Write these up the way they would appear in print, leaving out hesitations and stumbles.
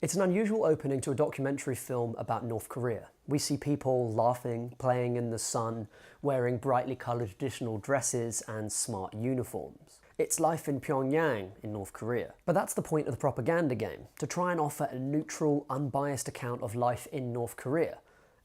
It's an unusual opening to a documentary film about North Korea. We see people laughing, playing in the sun, wearing brightly coloured traditional dresses and smart uniforms. It's life in Pyongyang in North Korea. But that's the point of the propaganda game, to try and offer a neutral, unbiased account of life in North Korea,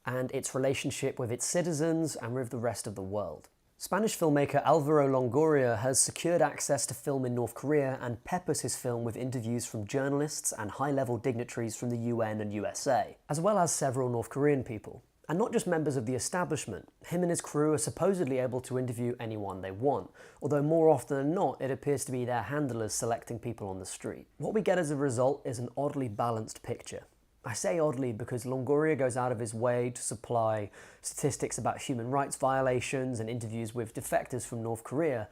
and its relationship with its citizens and with the rest of the world. Spanish filmmaker Alvaro Longoria has secured access to film in North Korea and peppers his film with interviews from journalists and high-level dignitaries from the UN and USA, as well as several North Korean people. And not just members of the establishment. Him and his crew are supposedly able to interview anyone they want, although more often than not it appears to be their handlers selecting people on the street. What we get as a result is an oddly balanced picture. I say oddly because Longoria goes out of his way to supply statistics about human rights violations and interviews with defectors from North Korea,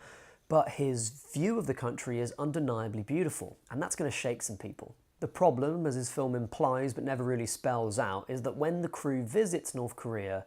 but his view of the country is undeniably beautiful, and that's going to shake some people. The problem, as his film implies but never really spells out, is that when the crew visits North Korea,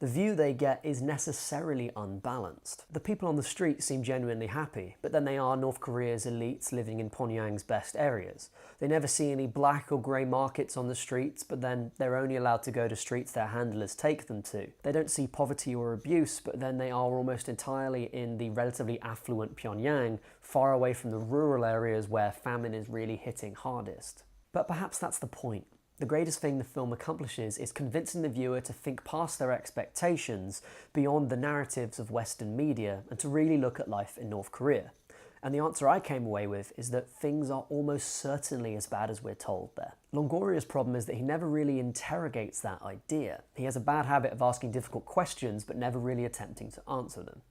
the view they get is necessarily unbalanced. The people on the street seem genuinely happy, but then they are North Korea's elites living in Pyongyang's best areas. They never see any black or grey markets on the streets, but then they're only allowed to go to streets their handlers take them to. They don't see poverty or abuse, but then they are almost entirely in the relatively affluent Pyongyang, far away from the rural areas where famine is really hitting hardest. But perhaps that's the point. The greatest thing the film accomplishes is convincing the viewer to think past their expectations beyond the narratives of Western media and to really look at life in North Korea. And the answer I came away with is that things are almost certainly as bad as we're told there. Longoria's problem is that he never really interrogates that idea. He has a bad habit of asking difficult questions but never really attempting to answer them.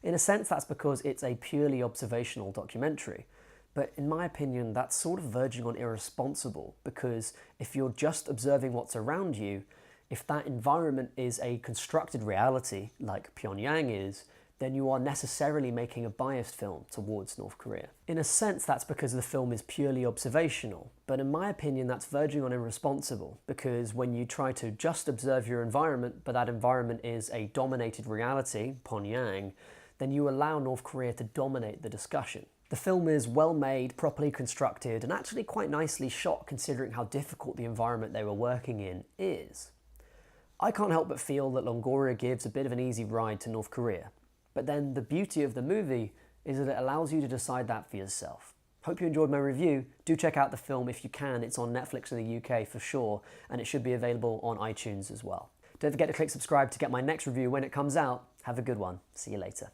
In a sense, that's because it's a purely observational documentary. But in my opinion, that's sort of verging on irresponsible, because if you're just observing what's around you, if that environment is a constructed reality, like Pyongyang is, then you are necessarily making a biased film towards North Korea. In a sense, that's because the film is purely observational, but in my opinion, that's verging on irresponsible, because when you try to just observe your environment, but that environment is a dominated reality, Pyongyang, then you allow North Korea to dominate the discussion. The film is well made, properly constructed, and actually quite nicely shot considering how difficult the environment they were working in is. I can't help but feel that Longoria gives a bit of an easy ride to North Korea, but then the beauty of the movie is that it allows you to decide that for yourself. Hope you enjoyed my review. Do check out the film if you can. It's on Netflix in the UK for sure, and it should be available on iTunes as well. Don't forget to click subscribe to get my next review when it comes out. Have a good one. See you later.